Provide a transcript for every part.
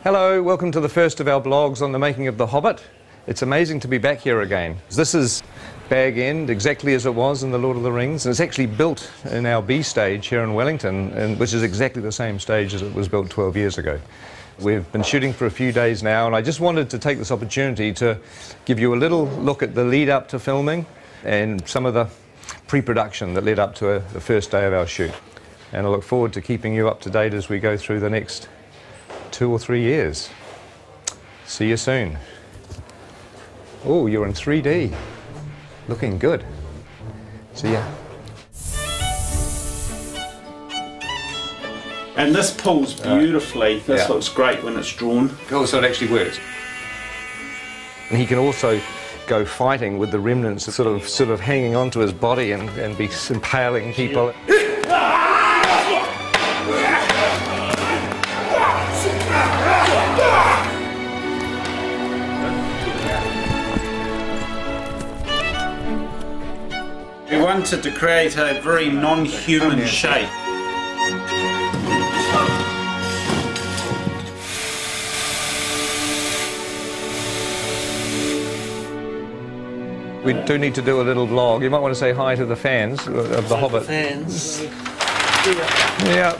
Hello, welcome to the first of our blogs on the making of The Hobbit. It's amazing to be back here again. This is Bag End, exactly as it was in The Lord of the Rings, and it's actually built in our B stage here in Wellington, which is exactly the same stage as it was built 12 years ago. We've been shooting for a few days now, and I just wanted to take this opportunity to give you a little look at the lead up to filming and some of the pre-production that led up to the first day of our shoot. And I look forward to keeping you up to date as we go through the next 2 or 3 years. See you soon. Oh, you're in 3D. Looking good. See ya. And this pulls beautifully. This looks great when it's drawn. Oh, so it actually works. And he can also go fighting with the remnants sort of hanging onto his body and be impaling people. We wanted to create a very non-human shape. We do need to do a little vlog. You might want to say hi to the fans of The Hobbit. Fans. Yeah.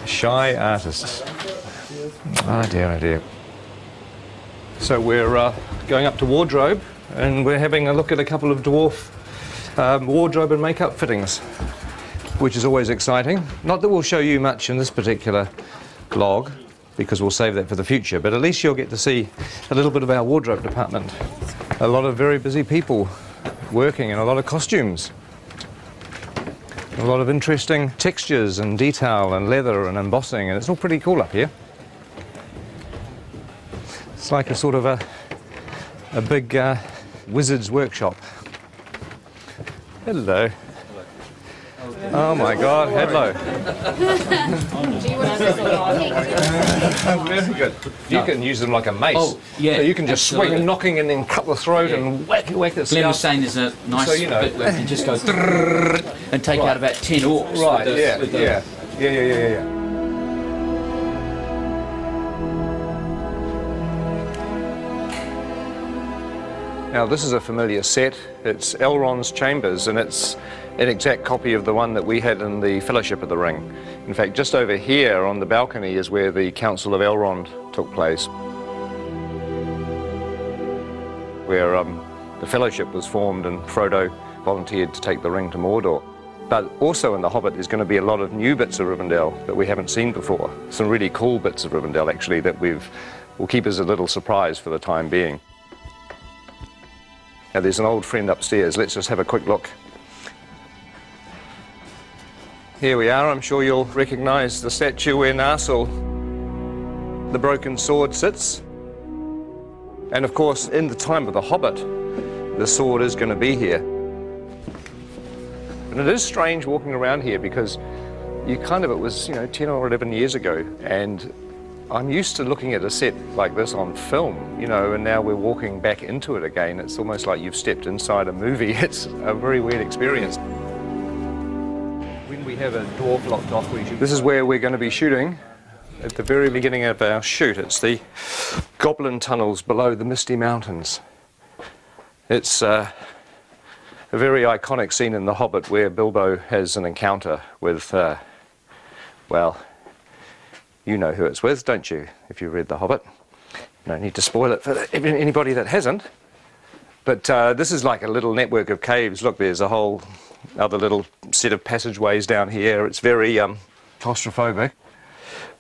Shy artists. Oh dear, oh dear. So we're going up to wardrobe, and we're having a look at a couple of dwarf wardrobe and makeup fittings, which is always exciting. Not that we'll show you much in this particular vlog, because we'll save that for the future, but at least you'll get to see a little bit of our wardrobe department. A lot of very busy people working, and a lot of costumes. A lot of interesting textures and detail and leather and embossing, and it's all pretty cool up here. It's like a sort of a big wizard's workshop. Hello. Oh my God, hello. Very good. You can use them like a mace. Oh, yeah. So you can just swing knocking and then cut the throat and whack it. Glenn was saying there's a nice bit where you can just go and take out about 10 orcs. Right, yeah. Now this is a familiar set. It's Elrond's chambers, and it's an exact copy of the one that we had in the Fellowship of the Ring. In fact, just over here on the balcony is where the Council of Elrond took place, where the Fellowship was formed and Frodo volunteered to take the ring to Mordor. But also in The Hobbit there's going to be a lot of new bits of Rivendell that we haven't seen before. Some really cool bits of Rivendell actually that will keep as a little surprise for the time being. Now there's an old friend upstairs. Let's just have a quick look. Here we are. I'm sure you'll recognise the statue where Narsil, the broken sword, sits. And of course, in the time of The Hobbit, the sword is going to be here. And it is strange walking around here because it was 10 or 11 years ago, and I'm used to looking at a set like this on film, and now we're walking back into it again. It's almost like you've stepped inside a movie. It's a very weird experience. When we have a dwarf locked off, this is where we're going to be shooting at the very beginning of our shoot. It's the goblin tunnels below the Misty Mountains. It's a very iconic scene in The Hobbit where Bilbo has an encounter with, well, you know who it's with, don't you, if you read The Hobbit? No need to spoil it for anybody that hasn't. But this is like a little network of caves. Look, there's a whole other little set of passageways down here. It's very claustrophobic.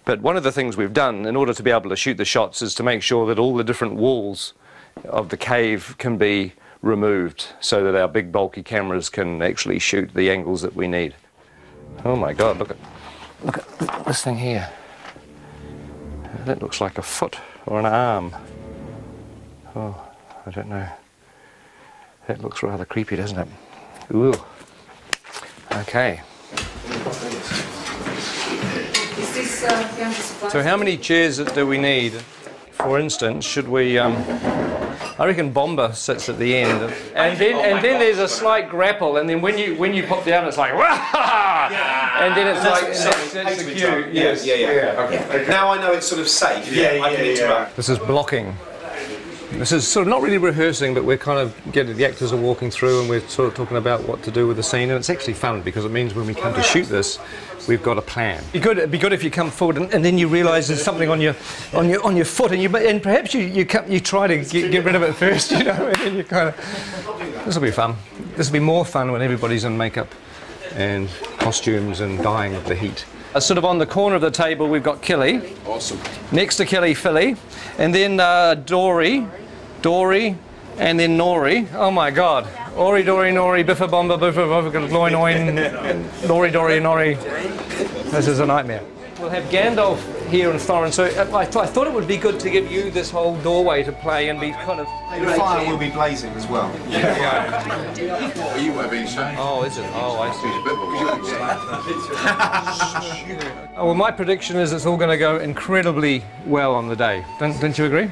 But one of the things we've done in order to be able to shoot the shots is to make sure that all the different walls of the cave can be removed so that our big bulky cameras can actually shoot the angles that we need. Oh my God, look at this thing here. That looks like a foot or an arm. Oh, I don't know. That looks rather creepy, doesn't it? Ooh. Okay. So how many chairs do we need? For instance, should we I reckon Bomber sits at the end, and then there's a slight grapple, and then when you pop down, it's like and then it's that's the cue. Yes. Yeah. Okay. Now I know it's sort of safe. I can interrupt. This is blocking. This is sort of not really rehearsing, but we're kind of getting, the actors are walking through and we're sort of talking about what to do with the scene, and it's actually fun because it means when we come to shoot this, we've got a plan. It'd be good if you come forward and then you realise there's something on your foot, and perhaps you try to get rid of it first, you know, and then you kind of. This will be fun. This will be more fun when everybody's in makeup and costumes and dying of the heat. Sort of on the corner of the table, we've got Killy. Awesome. Next to Killy, Philly, and then Dory, and then Nori. Oh my God! Ori, Dory, Nori, Biffa, Bomba, Biffa, Biffa, Loin, Nori, Dory, Nori. This is a nightmare. We'll have Gandalf here and Thorin, so I thought it would be good to give you this whole doorway to play and be kind of... The fire will be blazing as well. What are you having saying? Oh, is it? Oh, I see. Oh, well, my prediction is it's all going to go incredibly well on the day. Don't you agree?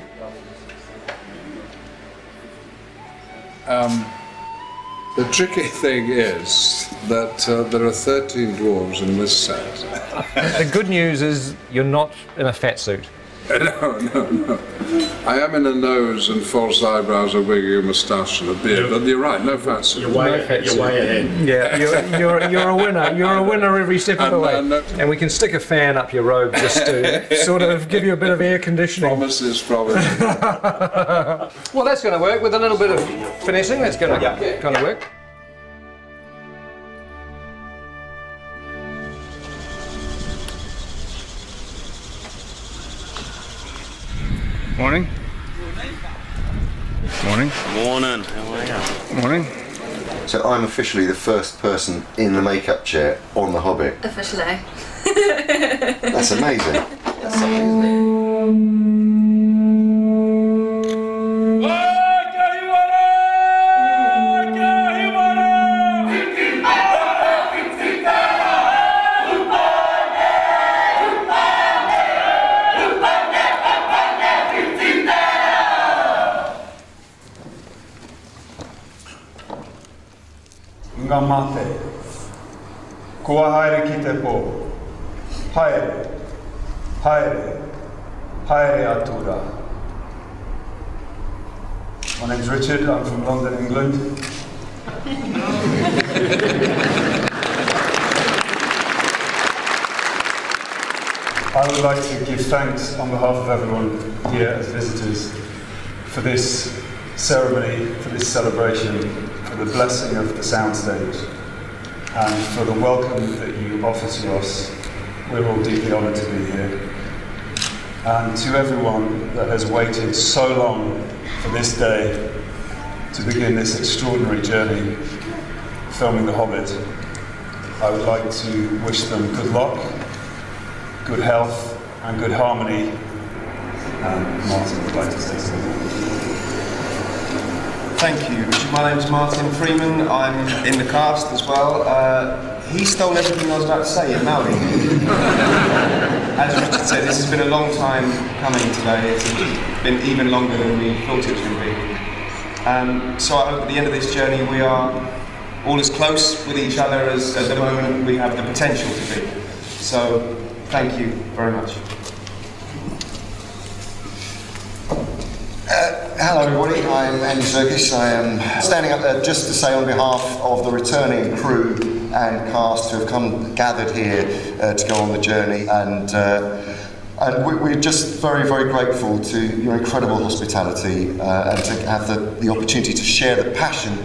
The tricky thing is that there are 13 dwarves in this set. The good news is you're not in a fat suit. No. I am in a nose and false eyebrows, a wig, a moustache and a beard, but you're right, no fat suit. You're way ahead. Yeah, you're a winner. You're a winner every step of the way. And we can stick a fan up your robe just to sort of give you a bit of air conditioning. Promises. Well, that's going to work with a little bit of finessing. That's going to kind of work. Morning. Morning. Morning. How are you? Morning. So I'm officially the first person in the makeup chair on The Hobbit. Officially. That's amazing. That's something, isn't it? Mate. Kua haere ki te pō. Haere. Haere atura. My name's Richard, I'm from London, England. I would like to give thanks on behalf of everyone here as visitors for this ceremony, for this celebration, for the blessing of the soundstage, and for the welcome that you offer to us. We're all deeply honoured to be here. And to everyone that has waited so long for this day to begin this extraordinary journey filming The Hobbit, I would like to wish them good luck, good health and good harmony. And Martin would like to say something. Thank you, Richard. My name's Martin Freeman. I'm in the cast as well. He stole everything I was about to say in Maori. As Richard said, this has been a long time coming today. It's been even longer than we thought it was going to be. So I hope at the end of this journey we are all as close with each other as at the moment we have the potential to be. So thank you very much. Hello everybody, I'm Andy Serkis. I am standing up there just to say on behalf of the returning crew and cast who have gathered here to go on the journey, and we're just very, very grateful to your incredible hospitality and to have the opportunity to share the passion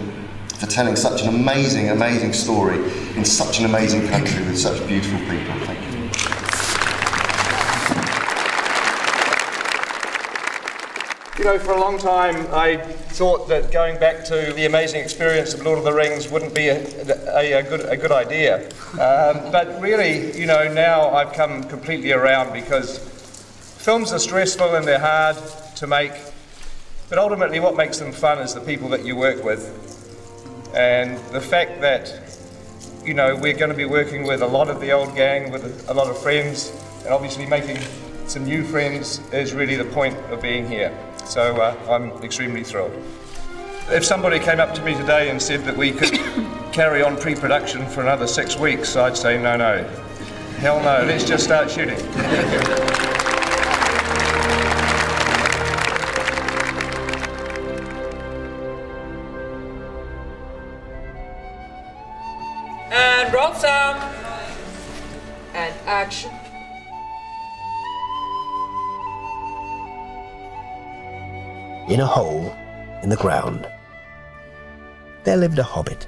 for telling such an amazing, amazing story in such an amazing country with such beautiful people. Thank you. You know, for a long time I thought that going back to the amazing experience of Lord of the Rings wouldn't be a good idea. But really, you know, now I've come completely around, because films are stressful and they're hard to make, but ultimately what makes them fun is the people that you work with. And the fact that, you know, we're going to be working with a lot of the old gang, with a lot of friends, and obviously making some new friends is really the point of being here. So I'm extremely thrilled. If somebody came up to me today and said that we could carry on pre-production for another 6 weeks, I'd say no, no. Hell no, let's just start shooting. And roll sound. And action. In a hole in the ground, there lived a hobbit.